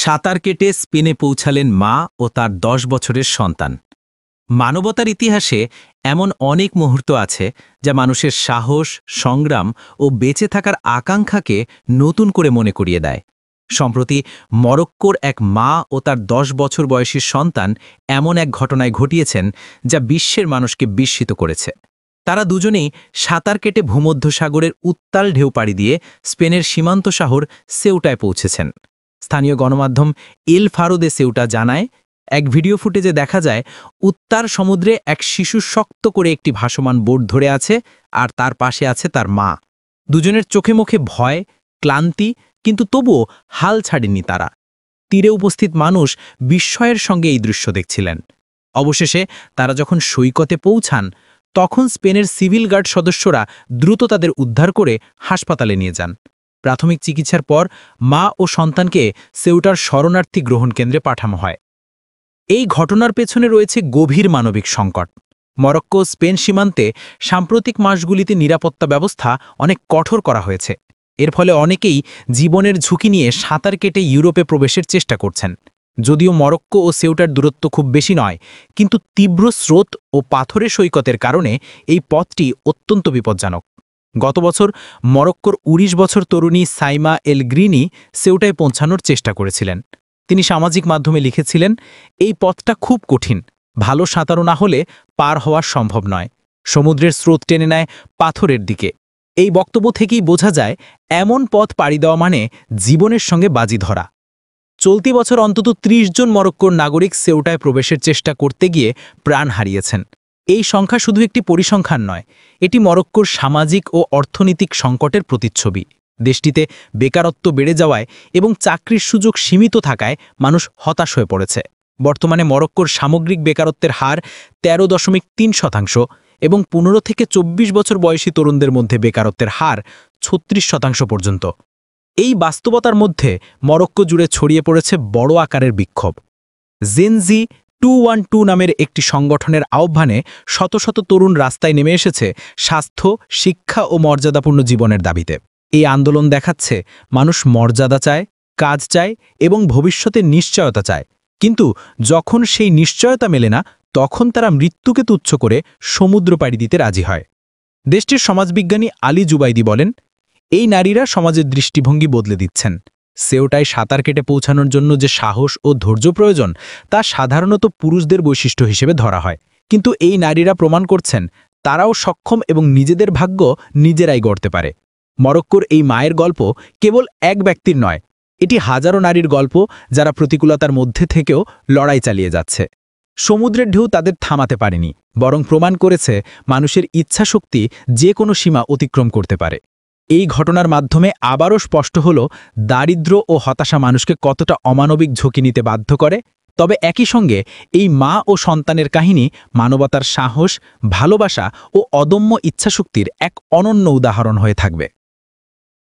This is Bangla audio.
সাঁতার কেটে স্পেনে পৌঁছালেন মা ও তার ১০ বছরের সন্তান। মানবতার ইতিহাসে এমন অনেক মুহূর্ত আছে যা মানুষের সাহস, সংগ্রাম ও বেঁচে থাকার আকাঙ্ক্ষাকে নতুন করে মনে করিয়ে দেয়। সম্প্রতি মরক্কোর এক মা ও তার ১০ বছর বয়সী সন্তান এমন এক ঘটনায় ঘটিয়েছেন যা বিশ্বের মানুষকে বিস্মিত করেছে। তারা দুজনেই সাঁতার কেটে ভূমধ্যসাগরের উত্তাল ঢেউ পাড়ি দিয়ে স্পেনের সীমান্ত শহর সেউটায় পৌঁছেছেন। স্থানীয় গণমাধ্যম এল ফারো দে সেউটা জানায়, এক ভিডিও ফুটেজে দেখা যায় উত্তার সমুদ্রে এক শিশু শক্ত করে একটি ভাসমান বোট ধরে আছে আর তার পাশে আছে তার মা। দুজনের চোখে মুখে ভয়, ক্লান্তি, কিন্তু তবুও হাল ছাড়েনি তারা। তীরে উপস্থিত মানুষ বিস্ময়ের সঙ্গে এই দৃশ্য দেখছিলেন। অবশেষে তারা যখন সৈকতে পৌঁছান, তখন স্পেনের সিভিল গার্ড সদস্যরা দ্রুত তাদের উদ্ধার করে হাসপাতালে নিয়ে যান। প্রাথমিক চিকিৎসার পর মা ও সন্তানকে সেউটার শরণার্থী গ্রহণ কেন্দ্রে পাঠানো হয়। এই ঘটনার পেছনে রয়েছে গভীর মানবিক সংকট। মরক্কো স্পেন সীমান্তে সাম্প্রতিক মাসগুলিতে নিরাপত্তা ব্যবস্থা অনেক কঠোর করা হয়েছে। এর ফলে অনেকেই জীবনের ঝুঁকি নিয়ে সাঁতার কেটে ইউরোপে প্রবেশের চেষ্টা করছেন। যদিও মরক্কো ও সেউটার দূরত্ব খুব বেশি নয়, কিন্তু তীব্র স্রোত ও পাথরের সৈকতের কারণে এই পথটি অত্যন্ত বিপজ্জনক। গত বছর মরক্কোর ১৯ বছর তরুণী সাইমা এল গ্রিনি সেউটায় পৌঁছানোর চেষ্টা করেছিলেন। তিনি সামাজিক মাধ্যমে লিখেছিলেন, এই পথটা খুব কঠিন, ভালো সাঁতারু না হলে পার হওয়া সম্ভব নয়। সমুদ্রের স্রোত টেনে নেয় পাথরের দিকে। এই বক্তব্য থেকেই বোঝা যায় এমন পথ পাড়ি দেওয়া মানে জীবনের সঙ্গে বাজি ধরা। চলতি বছর অন্তত ৩০ জন মরক্কোর নাগরিক সেউটায় প্রবেশের চেষ্টা করতে গিয়ে প্রাণ হারিয়েছেন। এই সংখ্যা শুধু একটি পরিসংখ্যান নয়, এটি মরক্কোর সামাজিক ও অর্থনৈতিক সংকটের প্রতিচ্ছবি। দেশটিতে বেকারত্ব বেড়ে যাওয়ায় এবং চাকরির সুযোগ সীমিত থাকায় মানুষ হতাশ হয়ে পড়েছে। বর্তমানে মরক্কোর সামগ্রিক বেকারত্বের হার ১৩.৩% এবং ১৫ থেকে ২৪ বছর বয়সী তরুণদের মধ্যে বেকারত্বের হার ৩৬% পর্যন্ত। এই বাস্তবতার মধ্যে মরক্কো জুড়ে ছড়িয়ে পড়েছে বড় আকারের বিক্ষোভ। জেনজি 212 নামের একটি সংগঠনের আহ্বানে শত শত তরুণ রাস্তায় নেমে এসেছে স্বাস্থ্য, শিক্ষা ও মর্যাদাপূর্ণ জীবনের দাবিতে। এই আন্দোলন দেখাচ্ছে মানুষ মর্যাদা চায়, কাজ চায় এবং ভবিষ্যতের নিশ্চয়তা চায়, কিন্তু যখন সেই নিশ্চয়তা মেলে না, তখন তারা মৃত্যুকে তুচ্ছ করে সমুদ্র পাড়ি দিতে রাজি হয়। দেশটির সমাজবিজ্ঞানী আলী জুবাইদি বলেন, এই নারীরা সমাজের দৃষ্টিভঙ্গি বদলে দিচ্ছেন। সেউটায় সাঁতার কেটে পৌঁছানোর জন্য যে সাহস ও ধৈর্য প্রয়োজন, তা সাধারণত পুরুষদের বৈশিষ্ট্য হিসেবে ধরা হয়, কিন্তু এই নারীরা প্রমাণ করছেন তারাও সক্ষম এবং নিজেদের ভাগ্য নিজেরাই গড়তে পারে। মরক্কোর এই মায়ের গল্প কেবল এক ব্যক্তির নয়, এটি হাজারো নারীর গল্প যারা প্রতিকূলতার মধ্যে থেকেও লড়াই চালিয়ে যাচ্ছে। সমুদ্রের ঢেউ তাদের থামাতে পারেনি, বরং প্রমাণ করেছে মানুষের ইচ্ছাশক্তি যে কোনো সীমা অতিক্রম করতে পারে। এই ঘটনার মাধ্যমে আবারও স্পষ্ট হল দারিদ্র্য ও হতাশা মানুষকে কতটা অমানবিক ঝুঁকি নিতে বাধ্য করে। তবে একই সঙ্গে এই মা ও সন্তানের কাহিনী মানবতার সাহস, ভালোবাসা ও অদম্য ইচ্ছাশক্তির এক অনন্য উদাহরণ হয়ে থাকবে।